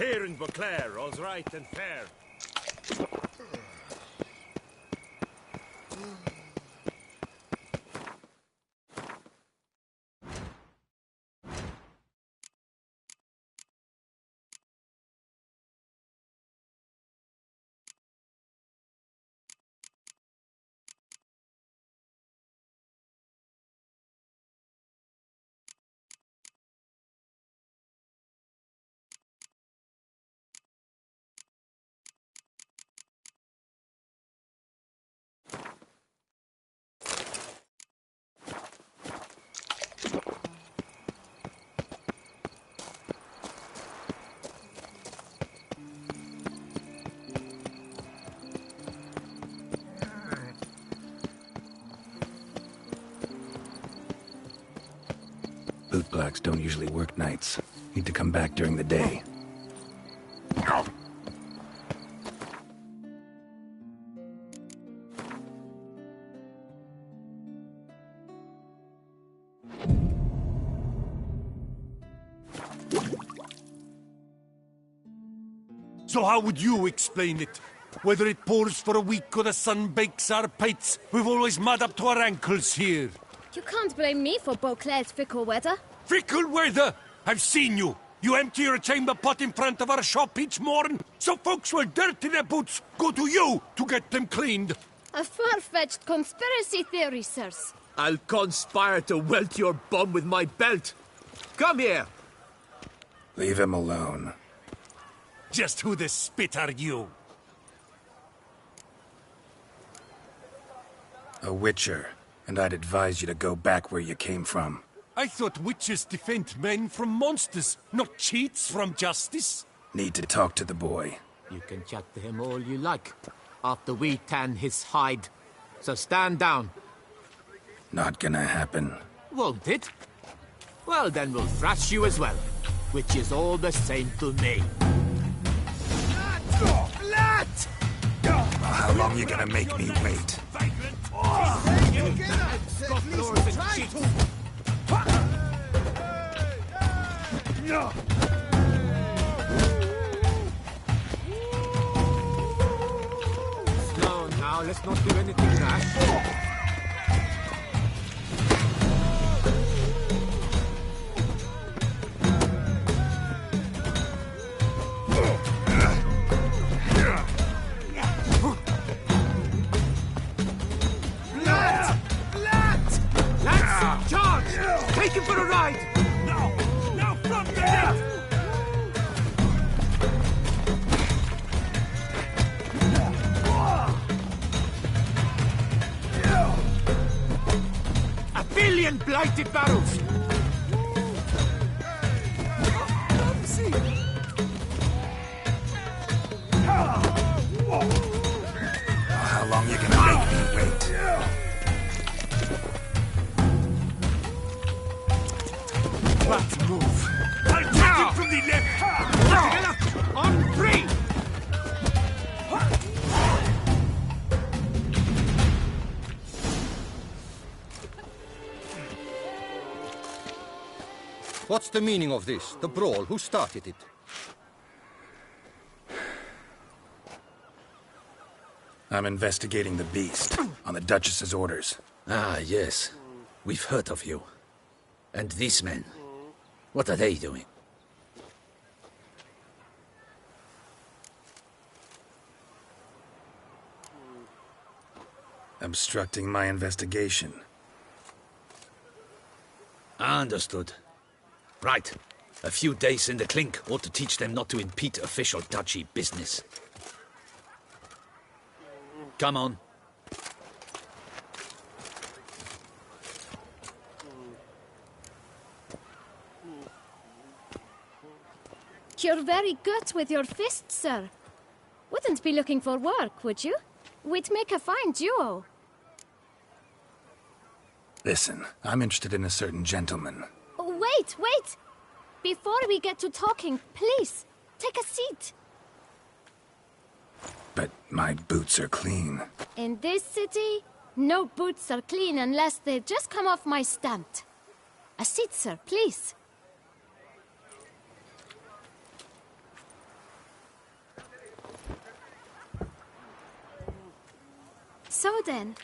here in Beauclair, all's right and fair. Bootblacks don't usually work nights. Need to come back during the day. So how would you explain it? Whether it pours for a week or the sun bakes our pates, we've always mud up to our ankles here. You can't blame me for Beauclair's fickle weather. Fickle weather? I've seen you. You empty your chamber pot in front of our shop each morn, so folks will dirty their boots, go to you to get them cleaned. A far-fetched conspiracy theory, sirs. I'll conspire to welt your bum with my belt. Come here. Leave him alone. Just who the spit are you? A witcher, and I'd advise you to go back where you came from. I thought witches defend men from monsters, not cheats from justice. Need to talk to the boy. You can chat to him all you like, after we tan his hide. So stand down. Not gonna happen. Won't it? Well, then we'll thrash you as well, which is all the same to me. How long you gonna make me wait? Slow now, let's not do anything rash. Take him for a ride! Now from the left! A billion blighted barrels! How long you gonna make me wait? That move. I'll take him from the left. Together, on three! What's the meaning of this? The brawl? Who started it? I'm investigating the beast, on the Duchess's orders. Ah, yes. We've heard of you. And these men, what are they doing? Obstructing my investigation. Understood. Right. A few days in the clink ought to teach them not to impede official duchy business. Come on. You're very good with your fists, sir. Wouldn't be looking for work, would you? We'd make a fine duo. Listen, I'm interested in a certain gentleman. Oh, wait! Before we get to talking, please, take a seat. But my boots are clean. In this city, no boots are clean unless they just come off my stamp. A seat, sir, please. So then,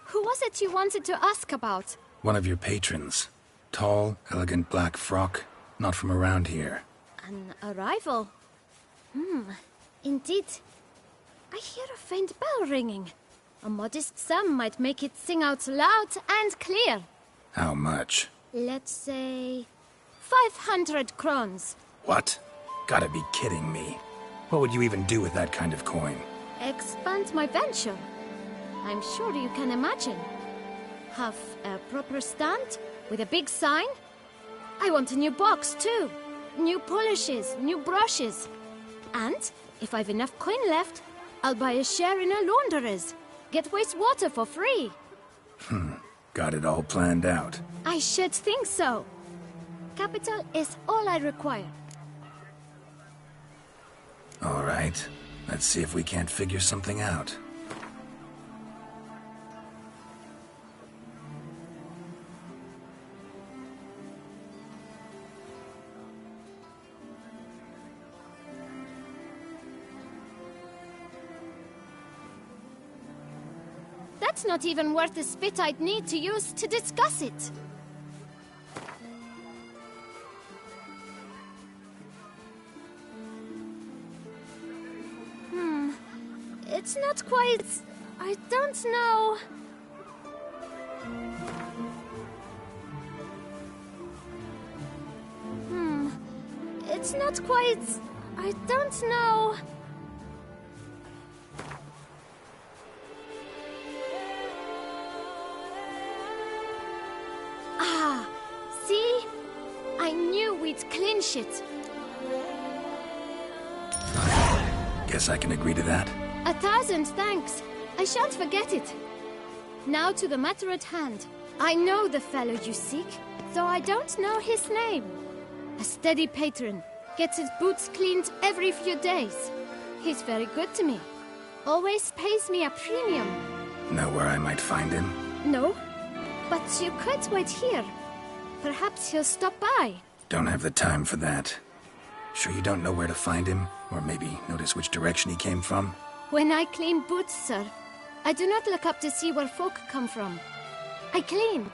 who was it you wanted to ask about? One of your patrons. Tall, elegant black frock. Not from around here. An arrival? Indeed. I hear a faint bell ringing. A modest sum might make it sing out loud and clear. How much? Let's say 500 crowns. What? Gotta be kidding me. What would you even do with that kind of coin? Expand my venture. I'm sure you can imagine. Have a proper stand with a big sign. I want a new box too. New polishes, new brushes. And if I've enough coin left, I'll buy a share in a launderer's. Get wastewater for free. Got it all planned out. I should think so. Capital is all I require. All right. Let's see if we can't figure something out. That's not even worth the spit I'd need to use to discuss it. It's not quite... I don't know... It's not quite... I don't know... Ah, see? I knew we'd clinch it. Guess I can agree to that. 1,000 thanks. I shan't forget it. Now to the matter at hand. I know the fellow you seek, though I don't know his name. A steady patron. Gets his boots cleaned every few days. He's very good to me. Always pays me a premium. Know where I might find him? No, but you could wait here. Perhaps he'll stop by. Don't have the time for that. Sure you don't know where to find him? Or maybe notice which direction he came from? When I clean boots, sir, I do not look up to see where folk come from. I clean.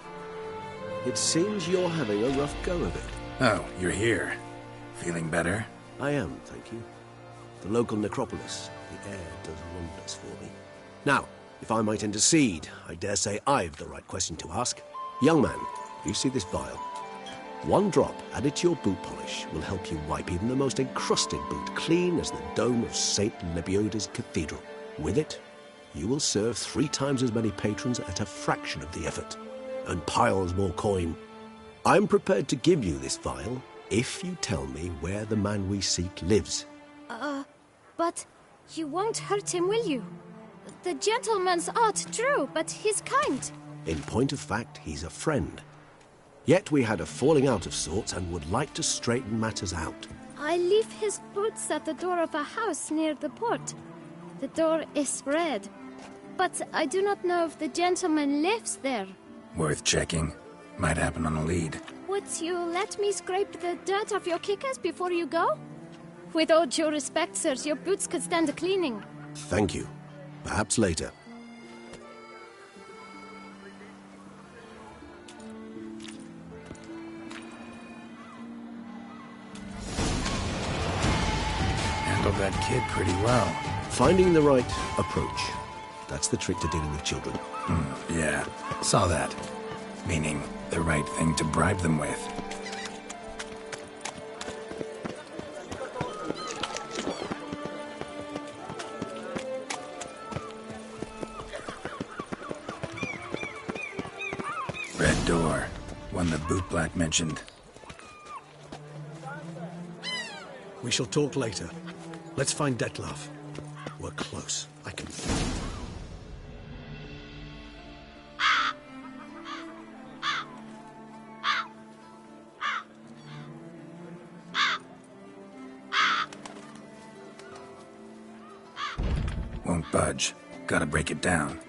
It seems you're having a rough go of it. Oh, you're here. Feeling better? I am, thank you. The local necropolis. The air does wonders for me. Now, if I might intercede, I dare say I've the right question to ask. Young man, you see this vial? One drop added to your boot polish will help you wipe even the most encrusted boot clean as the dome of St. Lebioda's Cathedral. With it, you will serve 3 times as many patrons at a fraction of the effort, and piles more coin. I'm prepared to give you this vial if you tell me where the man we seek lives. But you won't hurt him, will you? The gentleman's odd, true, but he's kind. In point of fact, he's a friend. Yet we had a falling out of sorts and would like to straighten matters out. I leave his boots at the door of a house near the port. The door is red, but I do not know if the gentleman lives there. Worth checking. Might happen on a lead. Would you let me scrape the dirt off your kickers before you go? With all due respect, sirs, your boots could stand a cleaning. Thank you. Perhaps later. Handled that kid pretty well. Finding the right approach. That's the trick to dealing with children. Yeah, saw that. Meaning, the right thing to bribe them with. Red door. One the bootblack mentioned. We shall talk later. Let's find Detlef. We're close. I can feel it. Won't budge. Gotta break it down.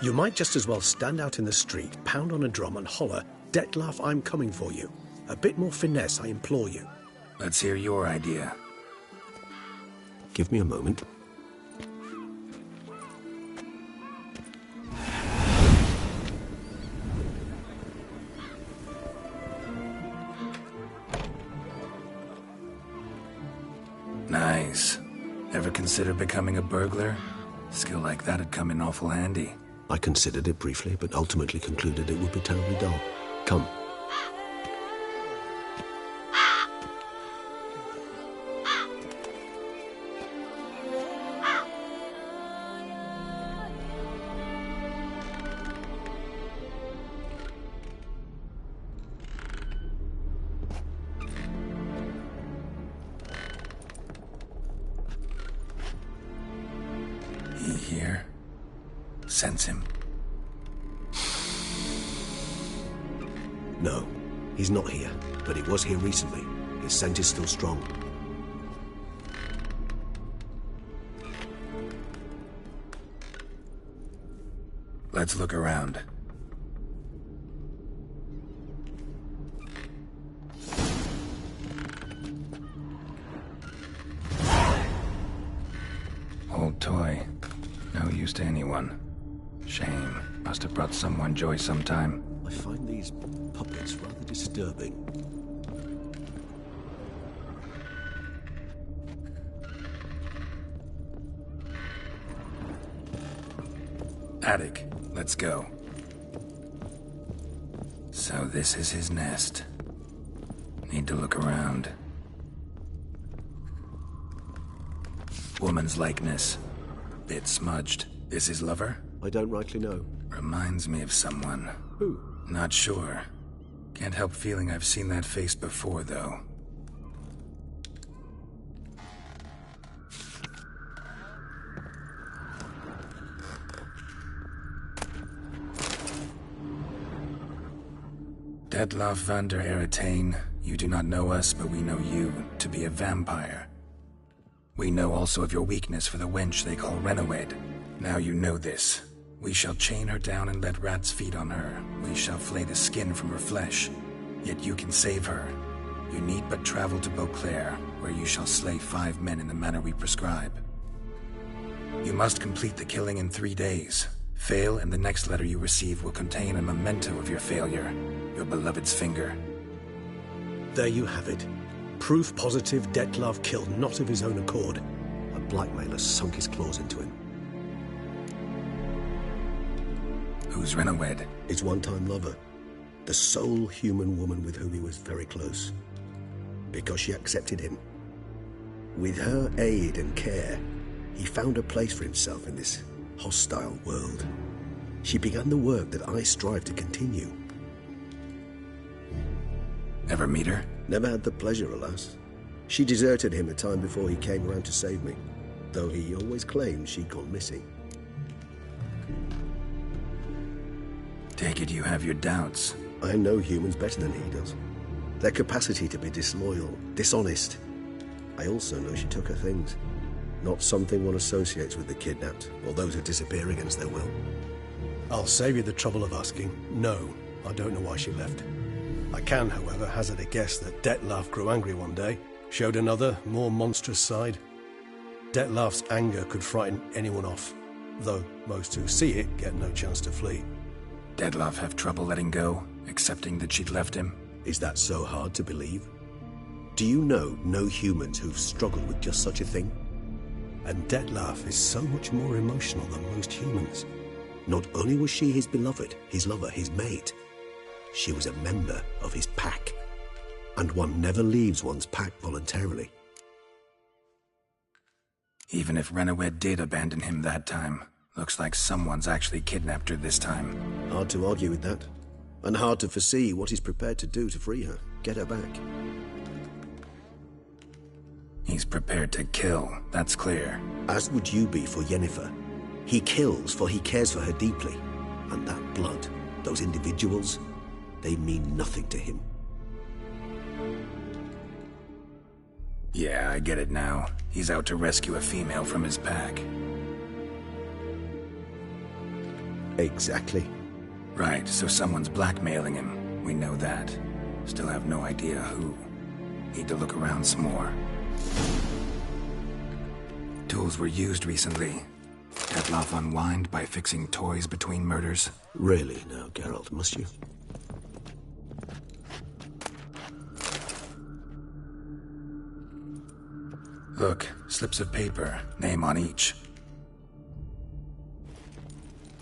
You might just as well stand out in the street, pound on a drum and holler, "Detlef, I'm coming for you." A bit more finesse, I implore you. Let's hear your idea. Give me a moment. consider becoming a burglar? Skill like that'd come in awful handy. I considered it briefly, but ultimately concluded it would be terribly dull. Come. He here? Sense him? No, he's not here, but he was here recently. His scent is still strong. Let's look around. Old toy. No use to anyone. Shame. Must have brought someone joy sometime. I find these puppets rather disturbing. Attic. Let's go. So this is his nest. Need to look around. Woman's likeness. Bit smudged. This his lover? I don't rightly know. Reminds me of someone. Who? Not sure. Can't help feeling I've seen that face before, though. Detloff van der Eretain, you do not know us, but we know you to be a vampire. We know also of your weakness for the wench they call Renawed. Now you know this. We shall chain her down and let rats feed on her. We shall flay the skin from her flesh. Yet you can save her. You need but travel to Beauclair, where you shall slay 5 men in the manner we prescribe. You must complete the killing in 3 days. Fail, and the next letter you receive will contain a memento of your failure. Your beloved's finger. There you have it. Proof positive Detlav killed not of his own accord. A blackmailer sunk his claws into him. Who's Renawed? His one-time lover. The sole human woman with whom he was very close. Because she accepted him. With her aid and care, he found a place for himself in this hostile world. She began the work that I strive to continue. Ever meet her? Never had the pleasure, alas. She deserted him a time before he came around to save me, though he always claimed she'd gone missing. Take it you have your doubts. I know humans better than he does. Their capacity to be disloyal, dishonest. I also know she took her things. Not something one associates with the kidnapped, or those who disappear against their will. I'll save you the trouble of asking. No, I don't know why she left. I can, however, hazard a guess that Detlav grew angry one day, showed another, more monstrous side. Detlav's anger could frighten anyone off, though most who see it get no chance to flee. Detlav have trouble letting go, accepting that she'd left him? Is that so hard to believe? Do you know no humans who've struggled with just such a thing? And Detlav is so much more emotional than most humans. Not only was she his beloved, his lover, his mate, she was a member of his pack. And one never leaves one's pack voluntarily. Even if Renawed did abandon him that time, looks like someone's actually kidnapped her this time. Hard to argue with that. And hard to foresee what he's prepared to do to free her, get her back. He's prepared to kill, that's clear. As would you be for Yennefer. He kills for he cares for her deeply. And that blood, those individuals, they mean nothing to him. Yeah, I get it now. He's out to rescue a female from his pack. Exactly. Right, so someone's blackmailing him. We know that. Still have no idea who. Need to look around some more. Tools were used recently. Detlav unwind by fixing toys between murders. Really now, Geralt, must you? Look, Slips of paper, name on each.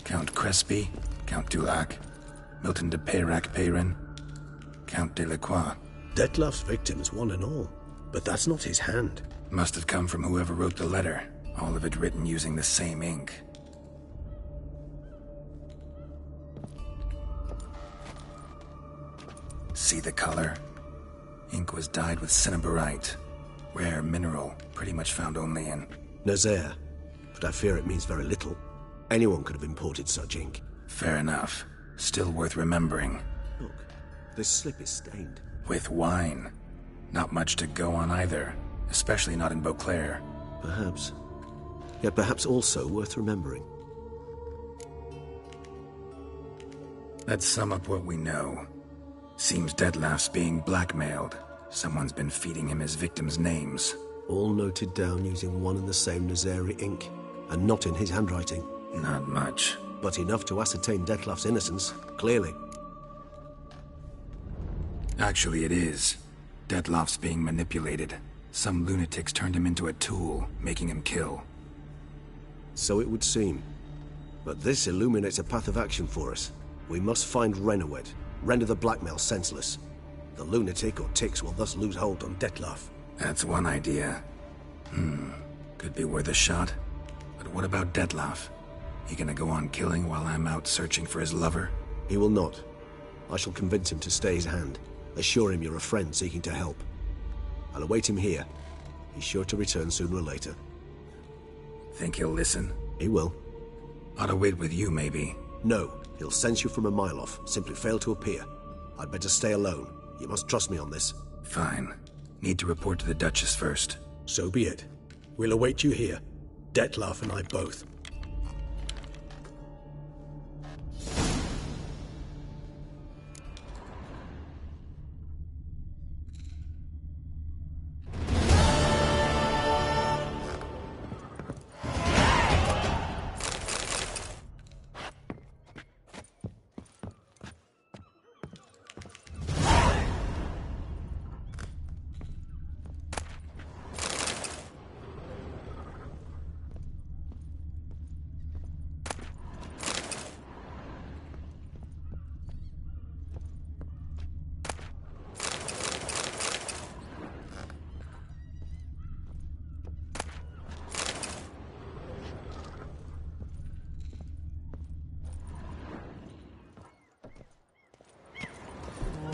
Count Crespi, Count Dulac, Milton de Peyrac-Peyrin, Count Delacroix. Detlef's victims, one and all. But that's not his hand. Must have come from whoever wrote the letter. All of it written using the same ink. See the color? Ink was dyed with cinnabarite. Rare mineral, pretty much found only in Nazaire. But I fear it means very little. Anyone could have imported such ink. Fair enough. Still worth remembering. Look, this slip is stained. With wine. Not much to go on either. Especially not in Beauclair. Perhaps. Yet perhaps also worth remembering. Let's sum up what we know. Seems Detlef's being blackmailed. Someone's been feeding him his victims' names. All noted down using one and the same Nazaire ink. And not in his handwriting. Not much. But enough to ascertain Detlef's innocence, clearly. Actually, it is. Detlef's being manipulated. Some lunatics turned him into a tool, making him kill. So it would seem. But this illuminates a path of action for us. We must find Renowed, render the blackmail senseless. The lunatic or ticks will thus lose hold on Detlef. That's one idea. Could be worth a shot. But what about Detlef? He gonna go on killing while I'm out searching for his lover? He will not. I shall convince him to stay his hand. Assure him you're a friend seeking to help. I'll await him here. He's sure to return sooner or later. Think he'll listen? He will. Ought to wait with you, maybe. No, he'll sense you from a mile off. Simply fail to appear. I'd better stay alone. You must trust me on this. Fine. Need to report to the Duchess first. So be it. We'll await you here. Detlef and I both.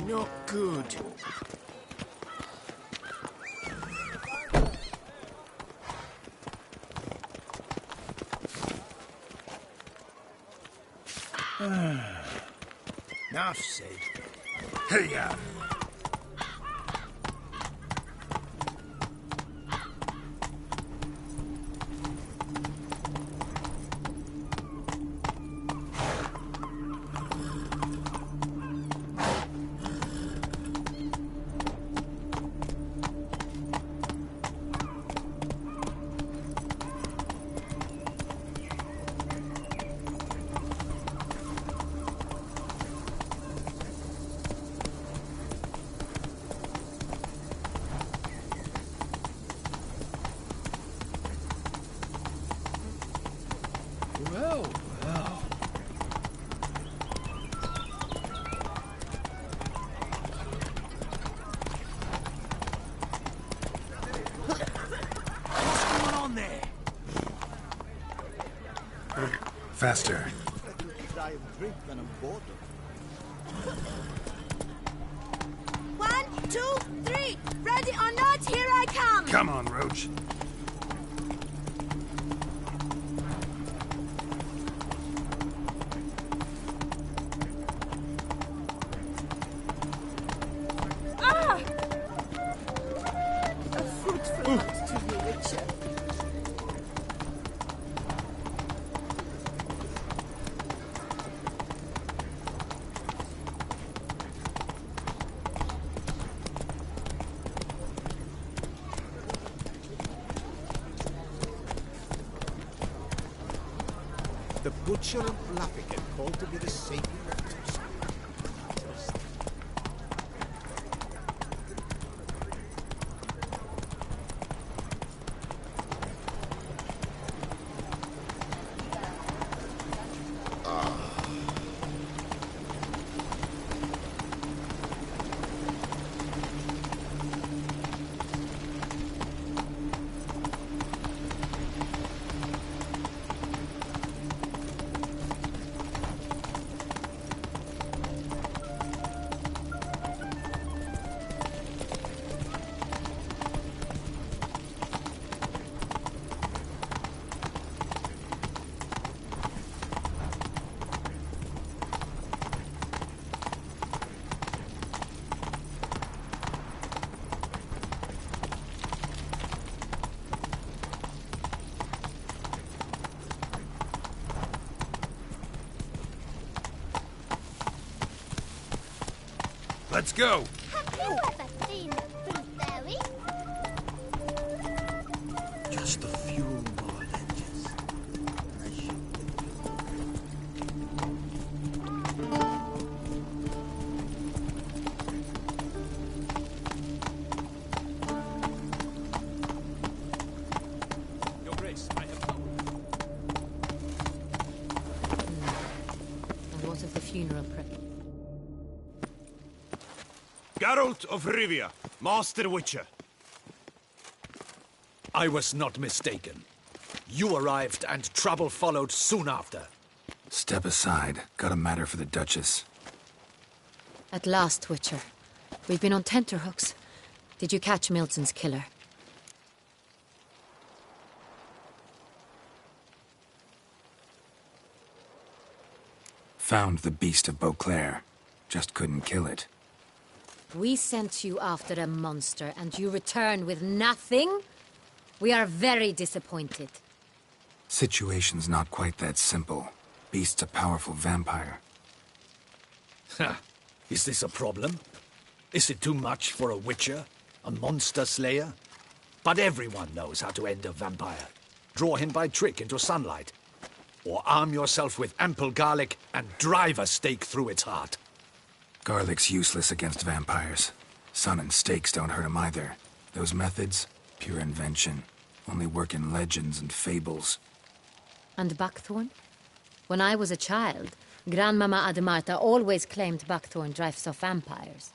Not good. Enough said. Hey, Well, well. What's going on there? Faster. One, two, three. Ready or not, here I come. come on, Roach. Ah! A fruitful night to you, Richard. The butcher of Blaffican called to be the savior of Tuscan. Let's go. Have you ever seen the fruit fairy? Just a few more ledges. Your Grace, I have come. And what of the funeral prep? Geralt of Rivia, Master Witcher. I was not mistaken. You arrived and trouble followed soon after. Step aside. Got a matter for the Duchess. At last, Witcher. We've been on tenterhooks. Did you catch Milton's killer? Found the beast of Beauclair. Just couldn't kill it. We sent you after a monster, and you return with nothing? We are very disappointed. Situation's not quite that simple. Beast's a powerful vampire. Ha! Is this a problem? Is it too much for a witcher? A monster slayer? But everyone knows how to end a vampire. Draw him by trick into sunlight. Or arm yourself with ample garlic and drive a stake through its heart. Garlic's useless against vampires. Sun and stakes don't hurt him either. Those methods, pure invention. Only work in legends and fables. And buckthorn? When I was a child, Grandmama Ademarta always claimed buckthorn drives off vampires.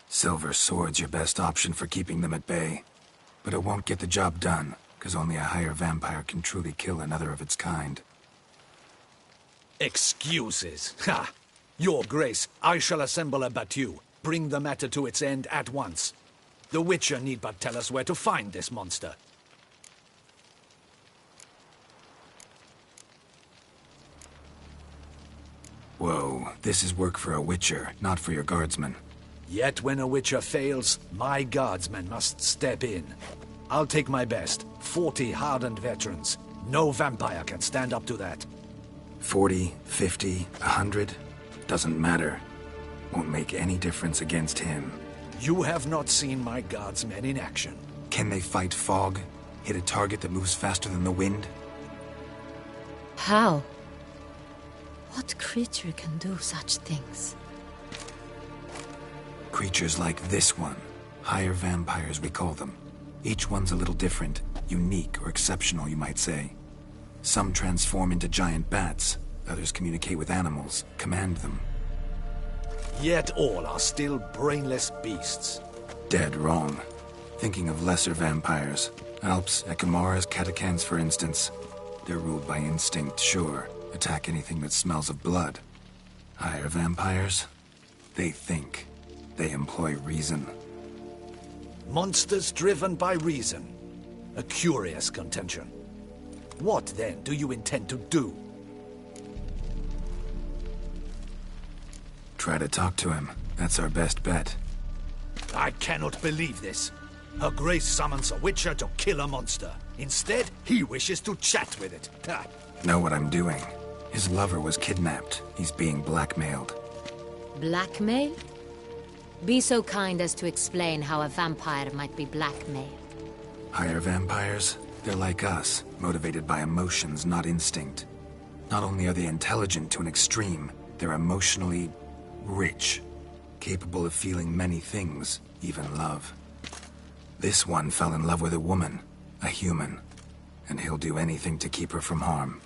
Silver sword's your best option for keeping them at bay. But it won't get the job done, because only a higher vampire can truly kill another of its kind. Excuses. Ha! Your Grace, I shall assemble a battue. Bring the matter to its end at once. The Witcher need but tell us where to find this monster. Whoa, this is work for a Witcher, not for your guardsmen. Yet when a Witcher fails, my guardsmen must step in. I'll take my best. 40 hardened veterans. No vampire can stand up to that. 40, 50, 100? Doesn't matter. Won't make any difference against him. You have not seen my guardsmen in action. Can they fight fog? Hit a target that moves faster than the wind? How? What creature can do such things? Creatures like this one. Higher vampires, we call them. Each one's a little different. Unique or exceptional, you might say. Some transform into giant bats. Others communicate with animals, command them. Yet all are still brainless beasts. Dead wrong. Thinking of lesser vampires. Alps, Ekamaras, Catacans, for instance. They're ruled by instinct, sure. Attack anything that smells of blood. Higher vampires? They think. They employ reason. Monsters driven by reason. A curious contention. What, then, do you intend to do? Try to talk to him. That's our best bet. I cannot believe this. Her Grace summons a Witcher to kill a monster. Instead, he wishes to chat with it. Ha. Know what I'm doing. His lover was kidnapped. He's being blackmailed. Blackmail? Be so kind as to explain how a vampire might be blackmailed. Higher vampires? They're like us, motivated by emotions, not instinct. Not only are they intelligent to an extreme, they're emotionally rich, capable of feeling many things, even love. This one fell in love with a woman, a human, and he'll do anything to keep her from harm.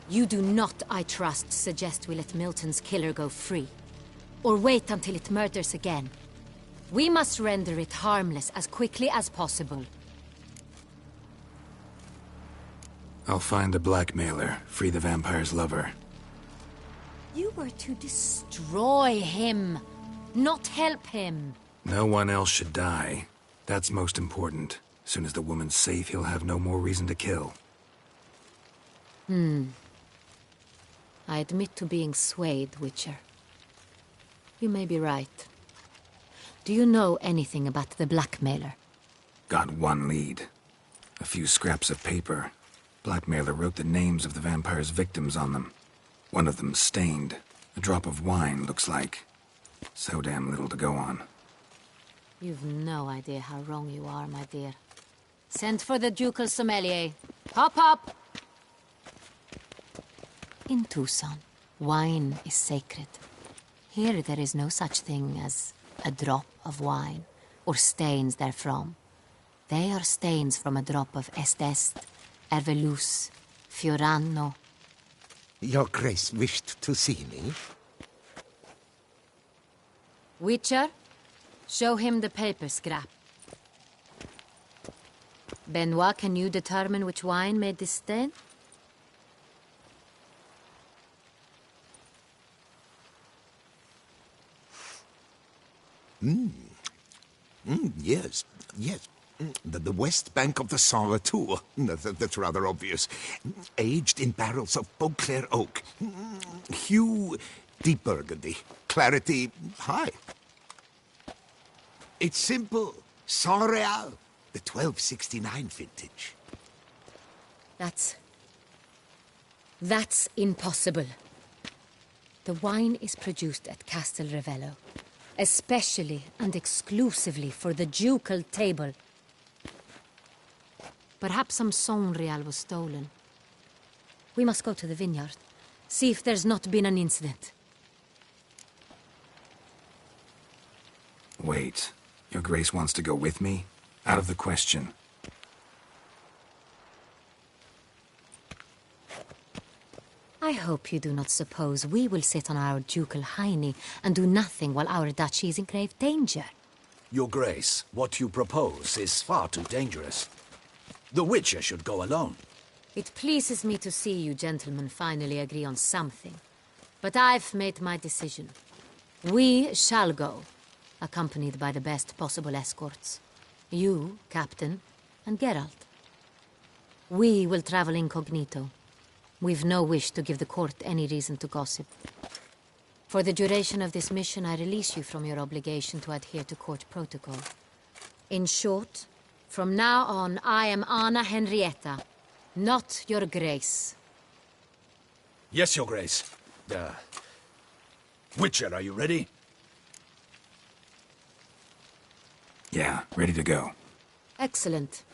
You do not, I trust, suggest we let Milton's killer go free. Or wait until it murders again. We must render it harmless as quickly as possible. I'll find the blackmailer, free the vampire's lover. You were to destroy him, not help him. No one else should die. That's most important. Soon as the woman's safe, he'll have no more reason to kill. I admit to being swayed, Witcher. You may be right. Do you know anything about the blackmailer? Got one lead. A few scraps of paper. Blackmailer wrote the names of the vampire's victims on them. One of them stained. A drop of wine, looks like. So damn little to go on. You've no idea how wrong you are, my dear. Send for the ducal sommelier. Hop, hop! In Tucson, wine is sacred. Here there is no such thing as a drop of wine, or stains therefrom. They are stains from a drop of Est, Ervelus, Fiorano. Your Grace wished to see me? Witcher, show him the paper scrap. Benoit, can you determine which wine made this stain? Yes, yes. The west bank of the Saint Retour. That's rather obvious. Aged in barrels of Beauclair oak. Hue, deep burgundy. Clarity, high. It's simple. Saint Real, the 1269 vintage. That's impossible. The wine is produced at Castel Ravello, especially and exclusively for the ducal table. Perhaps some Saint Real was stolen. We must go to the vineyard, see if there's not been an incident. Wait. Your Grace wants to go with me? Out of the question. I hope you do not suppose we will sit on our ducal hiney and do nothing while our duchy is in grave danger. Your Grace, what you propose is far too dangerous. The Witcher should go alone. It pleases me to see you gentlemen finally agree on something. But I've made my decision. We shall go, accompanied by the best possible escorts. You, Captain, and Geralt. We will travel incognito. We've no wish to give the court any reason to gossip. For the duration of this mission, I release you from your obligation to adhere to court protocol. In short, from now on, I am Anna Henrietta, not your Grace. Yes, Your Grace. Witcher, are you ready? Yeah, ready to go. Excellent.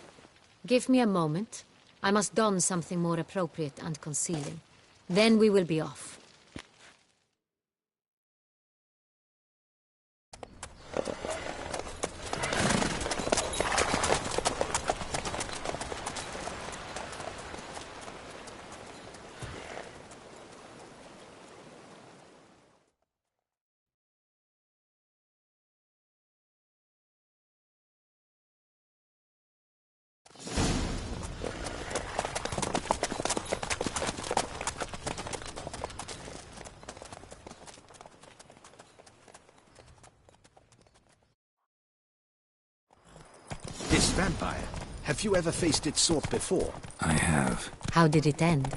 Give me a moment. I must don something more appropriate and concealing. Then we will be off. This vampire, have you ever faced its sort before? I have. How did it end?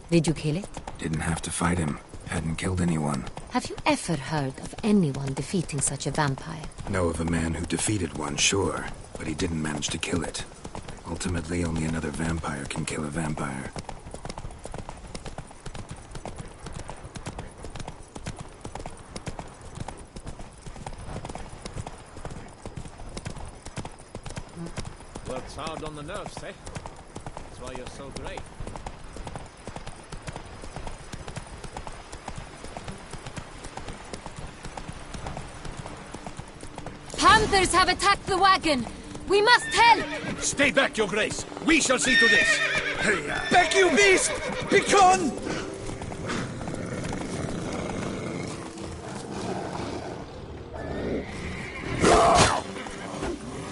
Did you kill it? Didn't have to fight him. Hadn't killed anyone. Have you ever heard of anyone defeating such a vampire? Know of a man who defeated one, sure. But he didn't manage to kill it. Ultimately, only another vampire can kill a vampire. Works hard on the nerves, eh? That's why you're so great. Panthers have attacked the wagon! We must help! Stay back, Your Grace. We shall see to this. Back, you beast! Begone!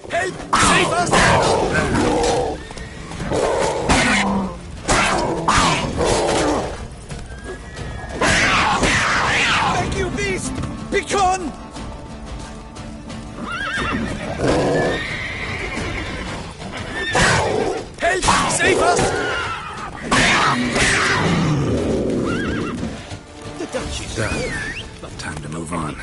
Help! Save us! Back, you beast! Begone! Help! Save us! The Duchy's Done. Time to move on.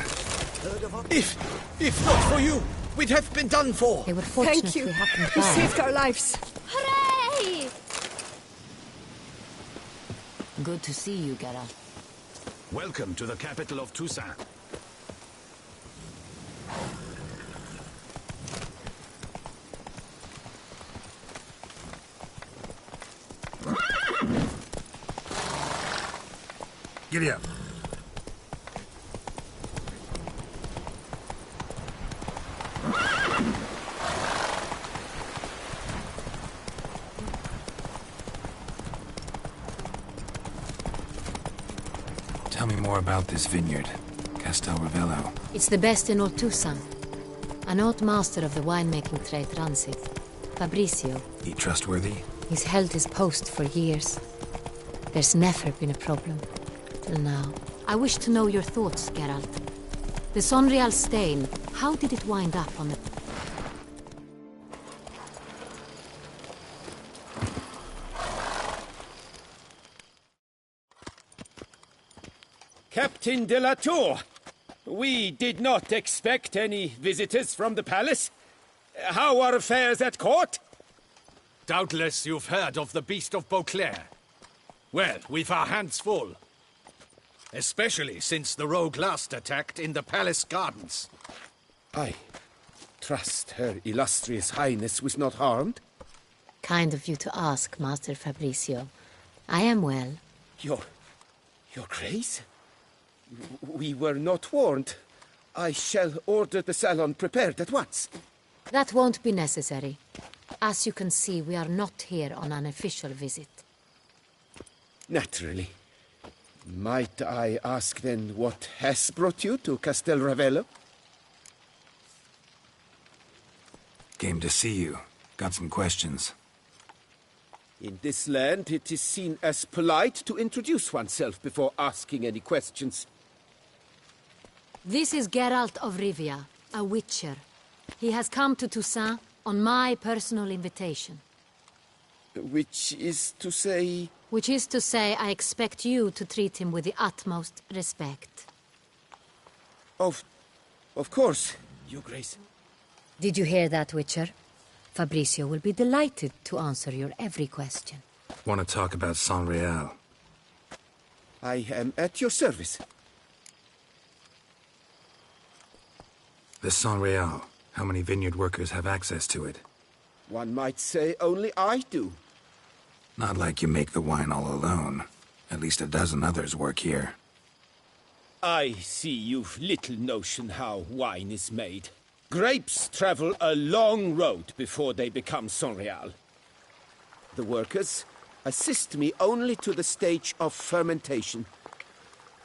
If not for you, we'd have been done for. They were fortunate Thank you. we happened You by. saved our lives. Hooray! Good to see you, Geralt. Welcome to the capital of Toussaint. Giddy up. Tell me more about this vineyard, Castel Ravello. It's the best in all Toussaint. An old master of the winemaking trade runs it. Fabrizio. He trustworthy? He's held his post for years. There's never been a problem. Till now. I wish to know your thoughts, Geralt. The Sonreal stain, how did it wind up on the... Captain de la Tour, we did not expect any visitors from the palace. How are affairs at court? Doubtless you've heard of the Beast of Beauclair. Well, we've our hands full. Especially since the rogue last attacked in the palace gardens. I trust Her Illustrious Highness was not harmed? Kind of you to ask, Master Fabrizio. I am well. Your Grace? We were not warned. I shall order the salon prepared at once. That won't be necessary. As you can see, we are not here on an official visit. Naturally. Might I ask then what has brought you to Castel Ravello? Came to see you. Got some questions. In this land, it is seen as polite to introduce oneself before asking any questions. This is Geralt of Rivia, a witcher. He has come to Toussaint on my personal invitation. Which is to say... Which is to say, I expect you to treat him with the utmost respect. Of course, Your Grace. Did you hear that, Witcher? Fabrizio will be delighted to answer your every question. Want to talk about Sonreal? I am at your service. The Sonreal. How many vineyard workers have access to it? One might say only I do. Not like you make the wine all alone. At least a dozen others work here. I see you've little notion how wine is made. Grapes travel a long road before they become Sonreal. The workers assist me only to the stage of fermentation.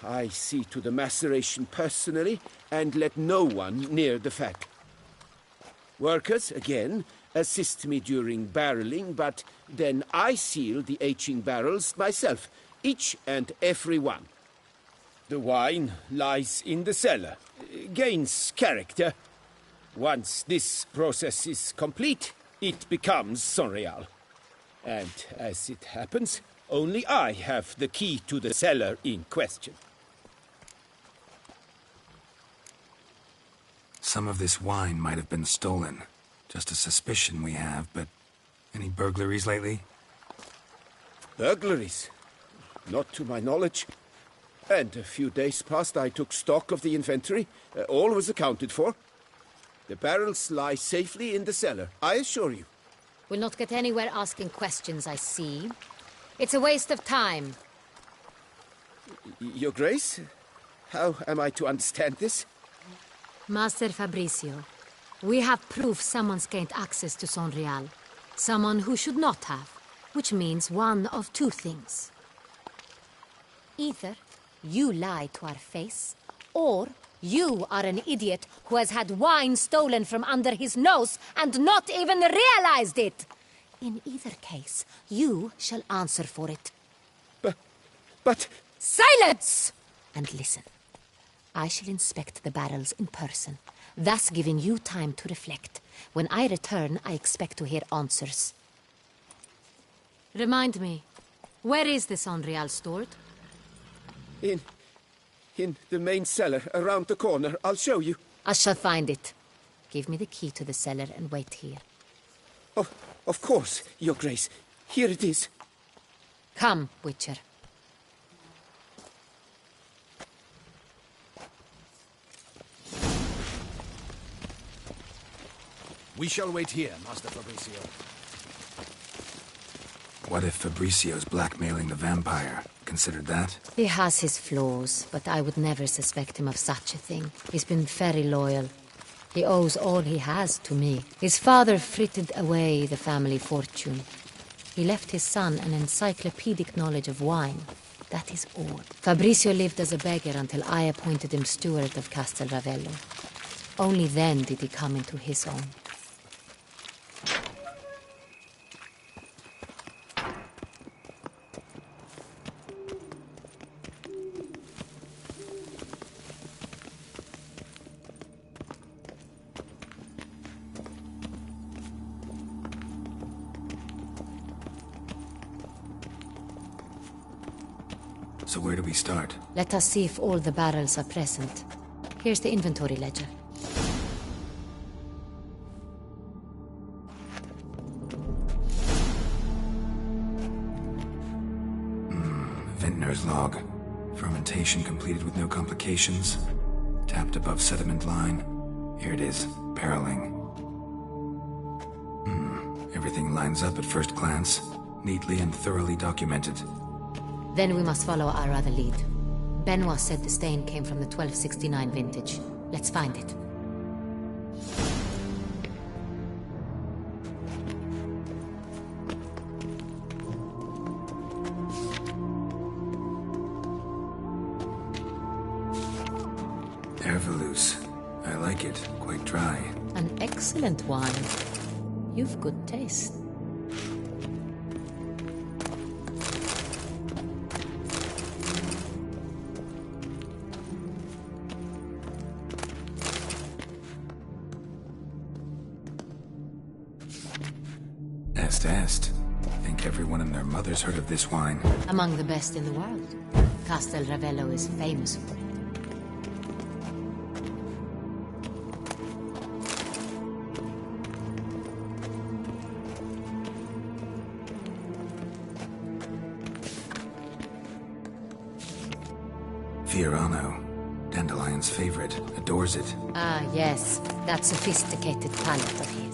I see to the maceration personally and let no one near the fat. Workers, again, assist me during barreling, but then I seal the aging barrels myself, each and every one. The wine lies in the cellar, gains character. Once this process is complete, it becomes Sonreal. And as it happens, only I have the key to the cellar in question. Some of this wine might have been stolen. Just a suspicion we have, but any burglaries lately? Burglaries? Not to my knowledge. And a few days past I took stock of the inventory. All was accounted for. The barrels lie safely in the cellar, I assure you. We'll not get anywhere asking questions, I see. It's a waste of time. Your Grace? How am I to understand this? Master Fabrizio, we have proof someone's gained access to Sonreal. Someone who should not have. Which means one of two things. Either you lie to our face, or you are an idiot who has had wine stolen from under his nose and not even realized it. In either case, you shall answer for it. But... Silence! And listen. I shall inspect the barrels in person, thus giving you time to reflect. When I return, I expect to hear answers. Remind me, where is the Sonreal stored? In the main cellar, around the corner. I'll show you. I shall find it. Give me the key to the cellar and wait here. Oh, of course, Your Grace. Here it is. Come, Witcher. We shall wait here, Master Fabrizio. What if Fabricio's blackmailing the vampire? Considered that? He has his flaws, but I would never suspect him of such a thing. He's been very loyal. He owes all he has to me. His father frittered away the family fortune. He left his son an encyclopedic knowledge of wine. That is all. Fabricio lived as a beggar until I appointed him steward of Castel Ravello. Only then did he come into his own. So where do we start? Let us see if all the barrels are present. Here's the inventory ledger. Vintner's log. Fermentation completed with no complications. Tapped above sediment line. Here it is. Barreling. Everything lines up at first glance. Neatly and thoroughly documented. Then we must follow our other lead. Benoit said the stain came from the 1269 vintage. Let's find it. Herveloos. I like it. Quite dry. An excellent wine. You've good taste. Est. Think everyone and their mother's heard of this wine. Among the best in the world. Castel Ravello is famous for it. Fiorano. Dandelion's favorite. Adores it. Ah, yes. That sophisticated palate of his.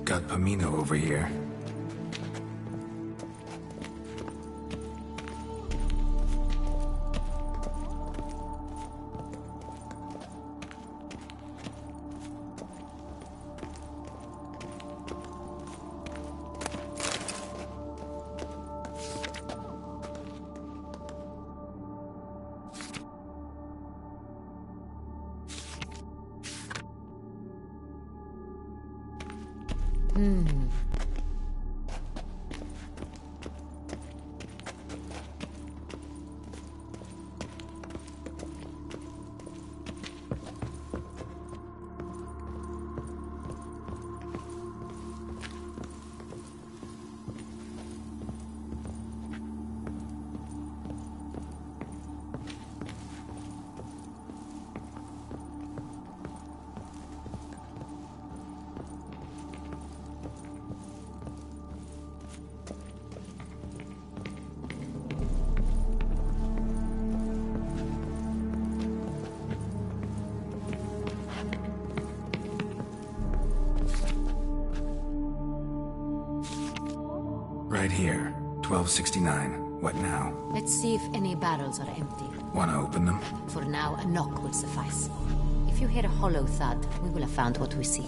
Got Pomino over here. Right here. 1269. What now? Let's see if any barrels are empty. Wanna open them? For now, a knock will suffice. If you hear a hollow thud, we will have found what we seek.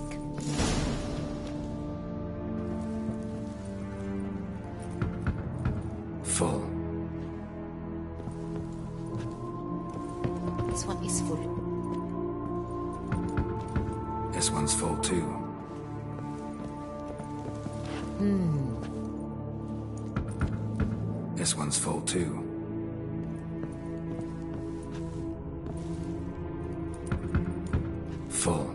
Full. This one is full. This one's full too. This one's full too. Full.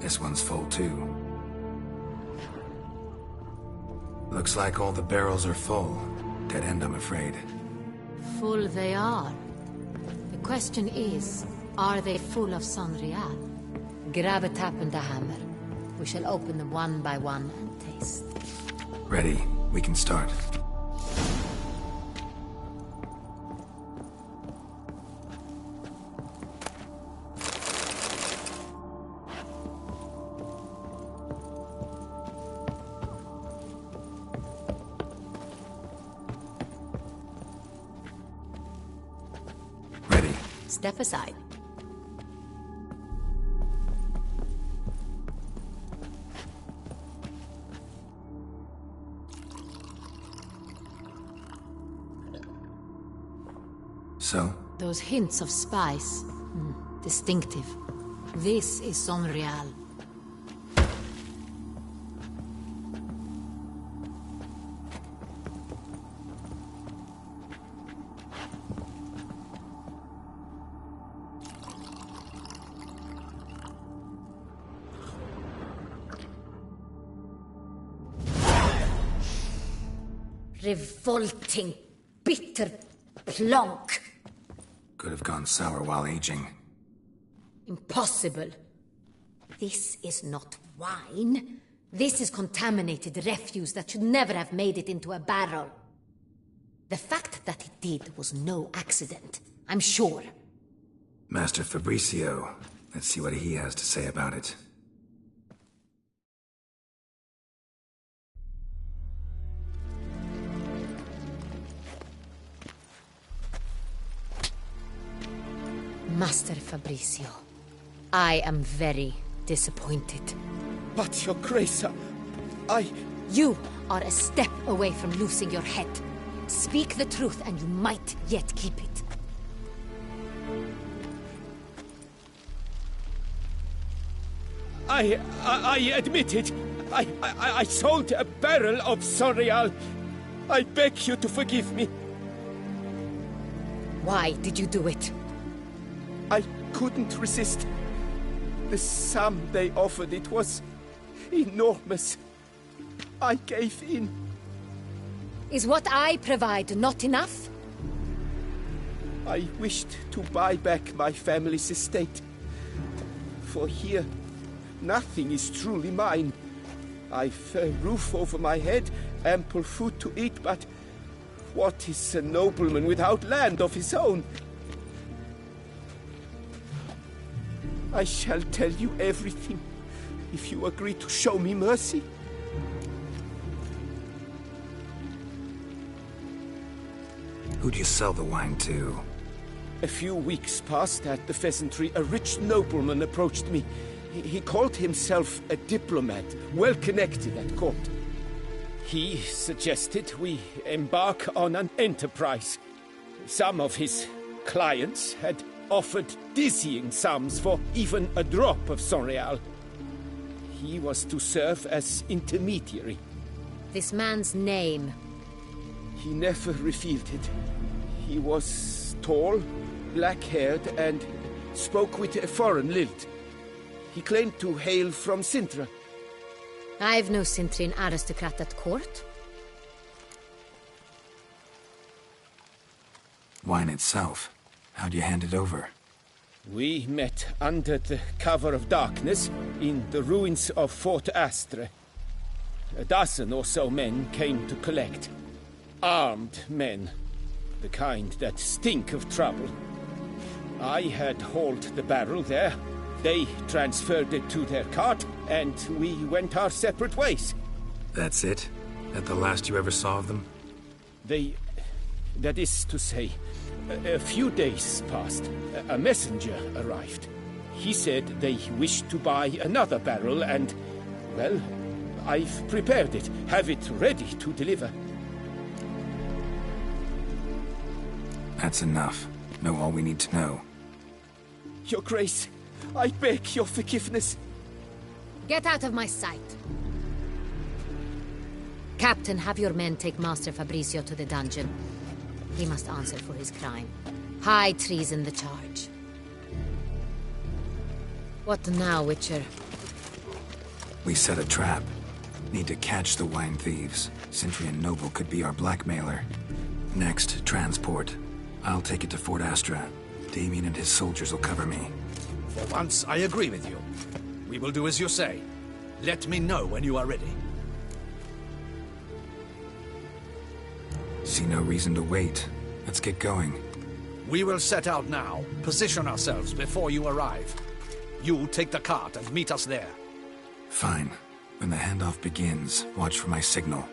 This one's full too. Looks like all the barrels are full. Dead end, I'm afraid. Full they are. The question is, are they full of Sonreal? Grab a tap and a hammer. We shall open them one by one and taste. Ready. We can start. Ready. Step aside. So? Those hints of spice. Distinctive. This is Sonreal. Revolting, bitter plonk. Could have gone sour while aging. Impossible. This is not wine. This is contaminated refuse that should never have made it into a barrel. The fact that it did was no accident, I'm sure. Master Fabricio. Let's see what he has to say about it. Master Fabricio, I am very disappointed. But, Your Grace, I... You are a step away from losing your head. Speak the truth and you might yet keep it. I admit it. I sold a barrel of Sonreal. I beg you to forgive me. Why did you do it? I couldn't resist. The sum they offered, it was enormous. I gave in. Is what I provide not enough? I wished to buy back my family's estate. For here, nothing is truly mine. I've a roof over my head, ample food to eat, but what is a nobleman without land of his own? I shall tell you everything, if you agree to show me mercy. Who'd you sell the wine to? A few weeks past at the pheasantry, a rich nobleman approached me. He called himself a diplomat, well connected at court. He suggested we embark on an enterprise. Some of his clients had offered dizzying sums for even a drop of Sonreal. He was to serve as intermediary. This man's name? He never revealed it. He was tall, black-haired, and spoke with a foreign lilt. He claimed to hail from Sintra. I've no Sintrin aristocrat at court. Wine itself. How'd you hand it over? We met under the cover of darkness in the ruins of Fort Astre. A dozen or so men came to collect. Armed men. The kind that stink of trouble. I had hauled the barrel there. They transferred it to their cart, and we went our separate ways. That's it? That the last you ever saw of them? That is to say, a few days passed. A messenger arrived. He said they wished to buy another barrel and, well, I've prepared it, have it ready to deliver. That's enough. Know all we need to know. Your Grace, I beg your forgiveness. Get out of my sight. Captain, have your men take Master Fabricio to the dungeon. He must answer for his crime. High treason the charge. What now, Witcher? We set a trap. Need to catch the wine thieves. Sentry and Noble could be our blackmailer. Next, transport. I'll take it to Fort Astra. Damien and his soldiers will cover me. For once, I agree with you. We will do as you say. Let me know when you are ready. See no reason to wait. Let's get going. We will set out now. Position ourselves before you arrive. You take the cart and meet us there. Fine. When the handoff begins, watch for my signal.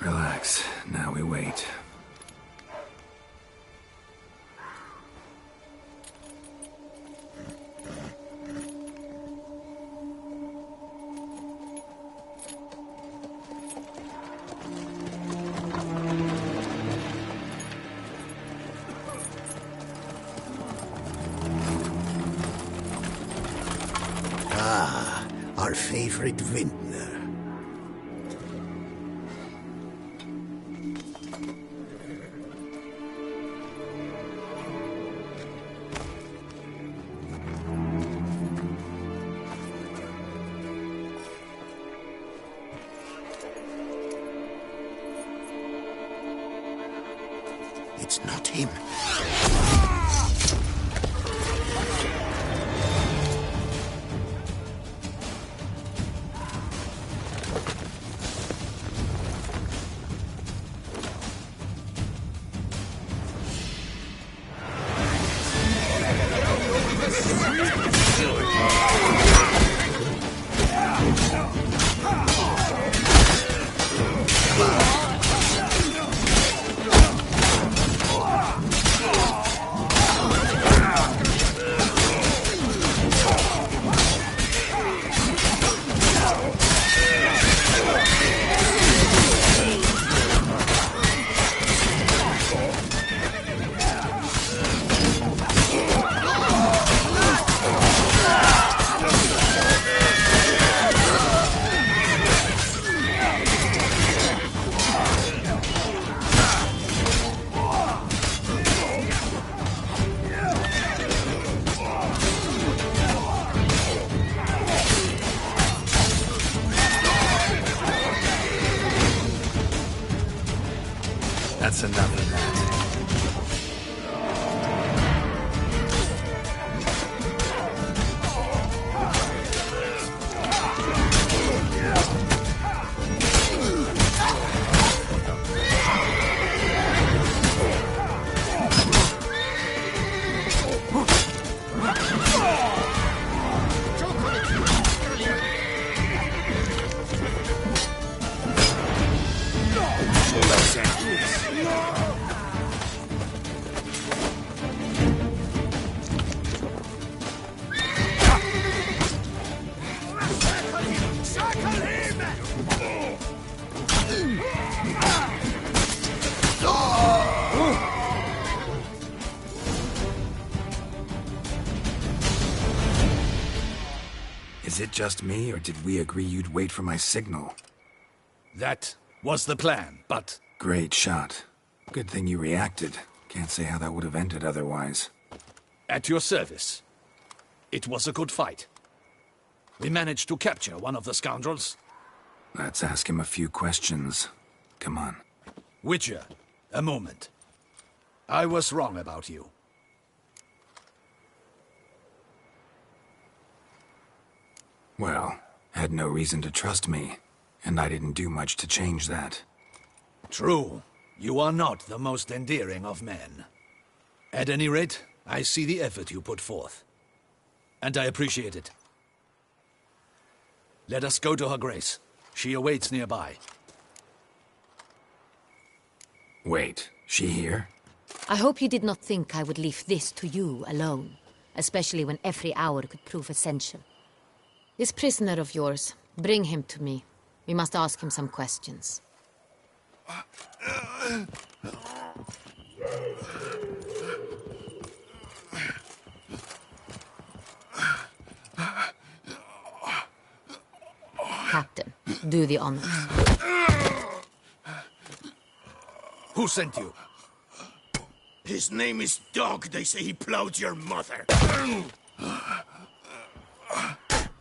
Relax. Now we wait. Ah, our favorite vintner. It's not him. That's enough of that. Is it just me, or did we agree you'd wait for my signal? That was the plan, but... Great shot. Good thing you reacted. Can't say how that would have ended otherwise. At your service. It was a good fight. We managed to capture one of the scoundrels. Let's ask him a few questions. Come on. Witcher, a moment. I was wrong about you. Well, had no reason to trust me, and I didn't do much to change that. True. You are not the most endearing of men. At any rate, I see the effort you put forth. And I appreciate it. Let us go to Her Grace. She awaits nearby. Wait, she here? I hope you did not think I would leave this to you alone, especially when every hour could prove essential. This prisoner of yours, bring him to me. We must ask him some questions. Captain, do the honors. Who sent you? His name is Dog. They say he plowed your mother.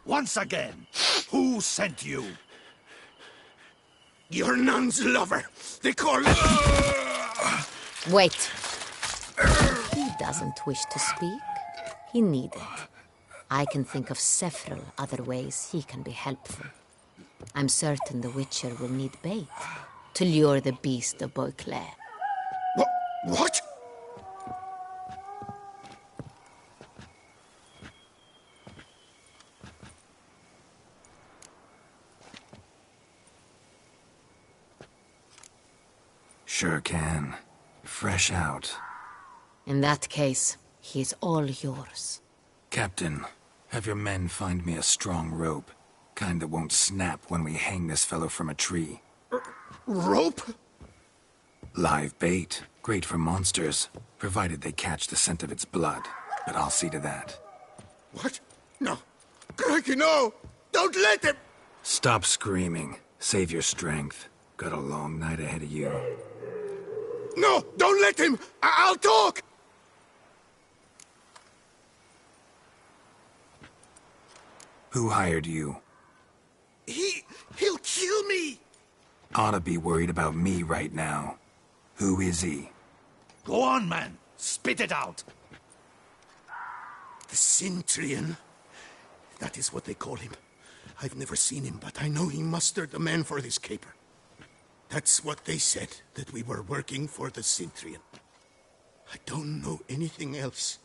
Once again, who sent you? Your nun's lover. They call it... Wait. He doesn't wish to speak. He needn't. I can think of several other ways he can be helpful. I'm certain the Witcher will need bait to lure the beast of Beauclair. What? Sure can. Fresh out. In that case, he's all yours. Captain, have your men find me a strong rope. Kind that won't snap when we hang this fellow from a tree. Rope? Live bait. Great for monsters, provided they catch the scent of its blood. But I'll see to that. What? No. Crikey, no! Don't let him! Stop screaming. Save your strength. Got a long night ahead of you. No! Don't let him! I'll talk! Who hired you? He'll kill me! Ought to be worried about me right now. Who is he? Go on, man. Spit it out. The Cintrian. That is what they call him. I've never seen him, but I know he mustered the men for this caper. That's what they said, that we were working for the Cintrian. I don't know anything else.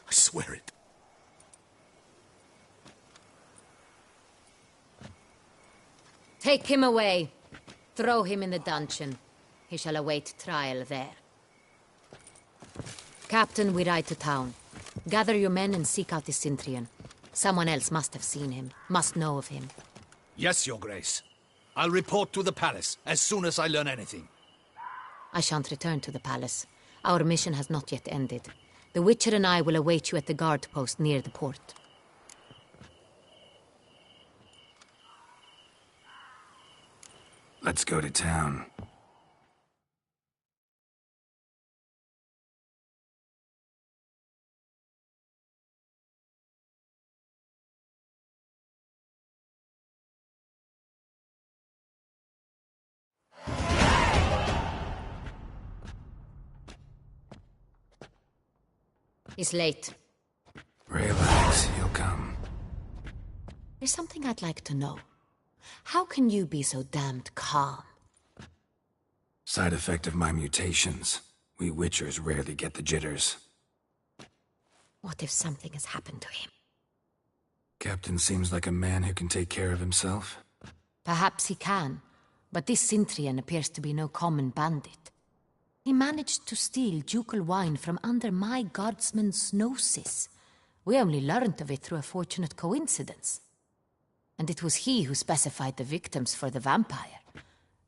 I swear it. Take him away. Throw him in the dungeon. He shall await trial there. Captain, we ride to town. Gather your men and seek out the Cintrian. Someone else must have seen him, must know of him. Yes, Your Grace. I'll report to the palace as soon as I learn anything. I shan't return to the palace. Our mission has not yet ended. The Witcher and I will await you at the guard post near the port. Let's go to town. He's late. Relax, he'll come. There's something I'd like to know. How can you be so damned calm? Side effect of my mutations. We Witchers rarely get the jitters. What if something has happened to him? Captain seems like a man who can take care of himself. Perhaps he can, but this Cintrian appears to be no common bandit. He managed to steal ducal wine from under my guardsman's noses. We only learned of it through a fortunate coincidence. And it was he who specified the victims for the vampire.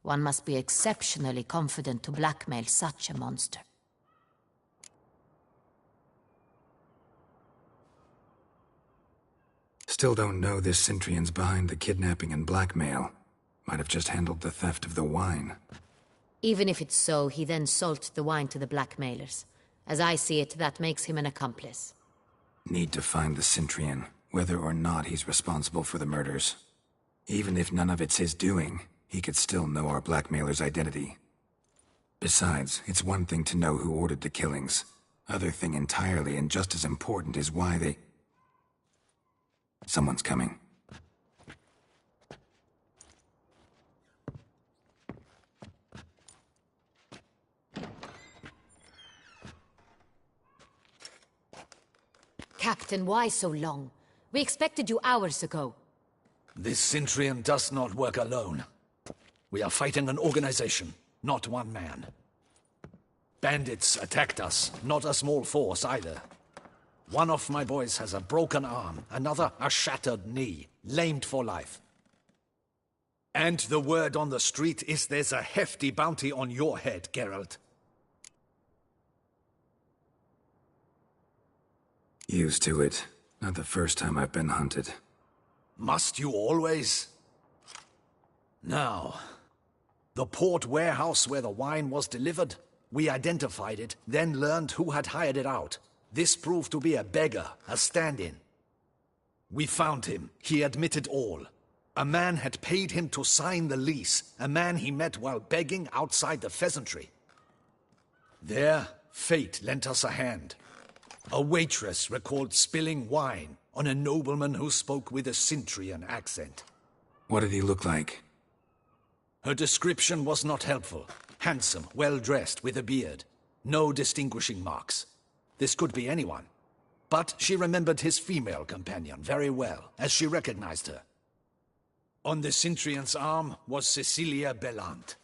One must be exceptionally confident to blackmail such a monster. Still don't know this Cintrian's behind the kidnapping and blackmail. Might have just handled the theft of the wine. Even if it's so, he then sold the wine to the blackmailers. As I see it, that makes him an accomplice. Need to find the Cintrian, whether or not he's responsible for the murders. Even if none of it's his doing, he could still know our blackmailer's identity. Besides, it's one thing to know who ordered the killings. Other thing entirely, and just as important, is why they... Someone's coming. Captain, why so long? We expected you hours ago. This Cintrian does not work alone. We are fighting an organization, not one man. Bandits attacked us, not a small force either. One of my boys has a broken arm, another a shattered knee, lamed for life. And the word on the street is there's a hefty bounty on your head, Geralt. Used to it. Not the first time I've been hunted. Must you always? Now, the port warehouse where the wine was delivered, we identified it, then learned who had hired it out. This proved to be a beggar, a stand-in. We found him. He admitted all. A man had paid him to sign the lease, a man he met while begging outside the pheasantry. There, fate lent us a hand. A waitress recalled spilling wine on a nobleman who spoke with a Cintrian accent. What did he look like? Her description was not helpful. Handsome, well-dressed, with a beard. No distinguishing marks. This could be anyone. But she remembered his female companion very well, as she recognized her. On the Cintrian's arm was Cecilia Bellant.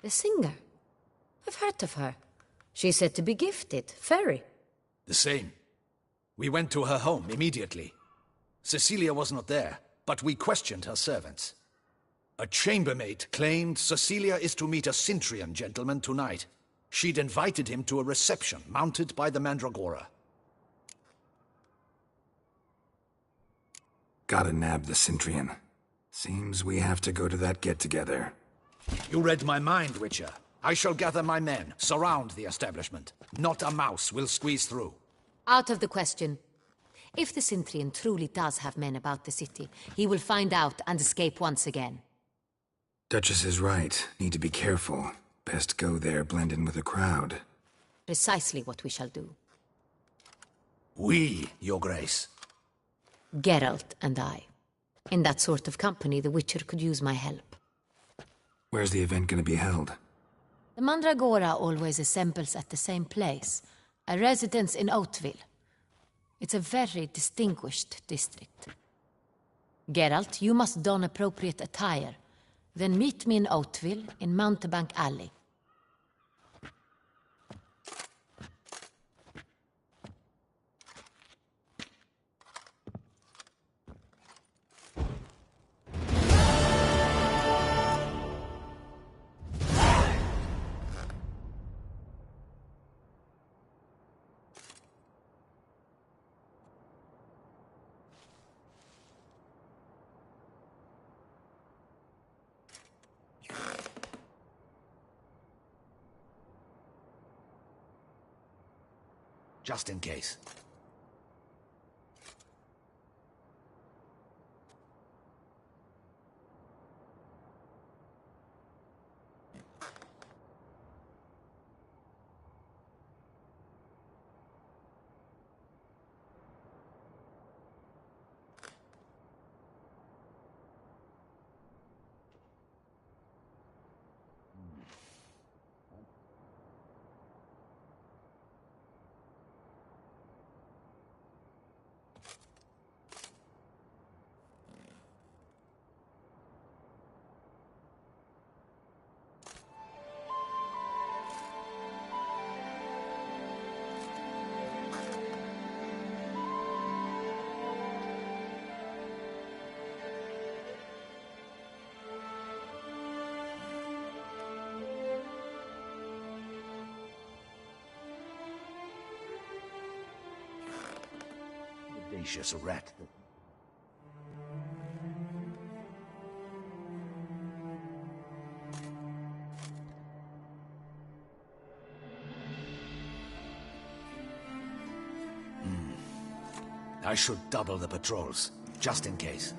The singer? I've heard of her. She's said to be gifted, fairy. The same. We went to her home immediately. Cecilia was not there, but we questioned her servants. A chambermaid claimed Cecilia is to meet a Cintrian gentleman tonight. She'd invited him to a reception mounted by the Mandragora. Gotta nab the Cintrian. Seems we have to go to that get-together. You read my mind, Witcher. I shall gather my men, surround the establishment. Not a mouse will squeeze through. Out of the question. If the Cintrian truly does have men about the city, he will find out and escape once again. Duchess is right. Need to be careful. Best go there, blend in with the crowd. Precisely what we shall do. We, Your Grace. Geralt and I. In that sort of company, the Witcher could use my help. Where's the event gonna be held? The Mandragora always assembles at the same place, a residence in Oatville. It's a very distinguished district. Geralt, you must don appropriate attire. Then meet me in Oatville, in Mountebank Alley. Just in case. Audacious rat. I should double the patrols, just in case.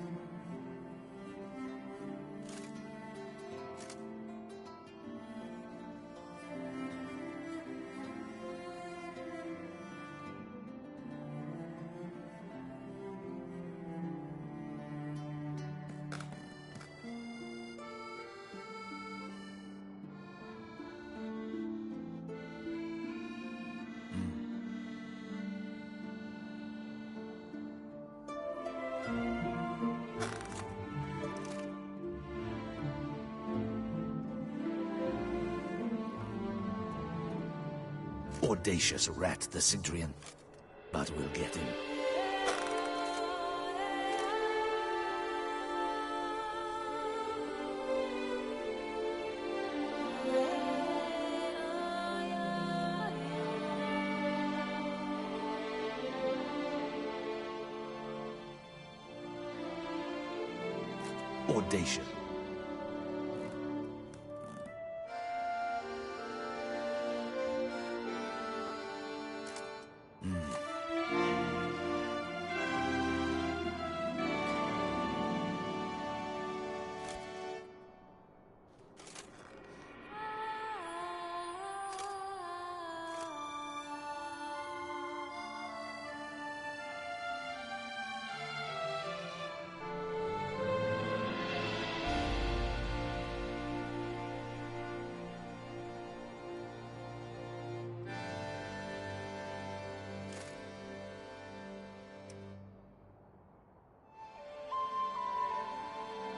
Audacious rat, the Cintrian. But we'll get him. Audacious.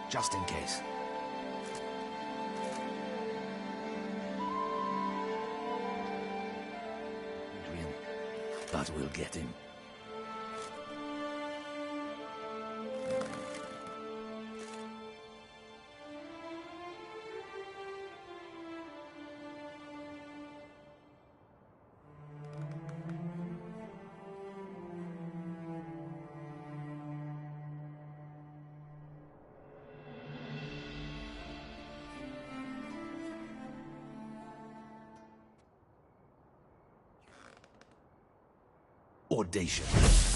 Just in case. Adrian, but we'll get him. Audacious.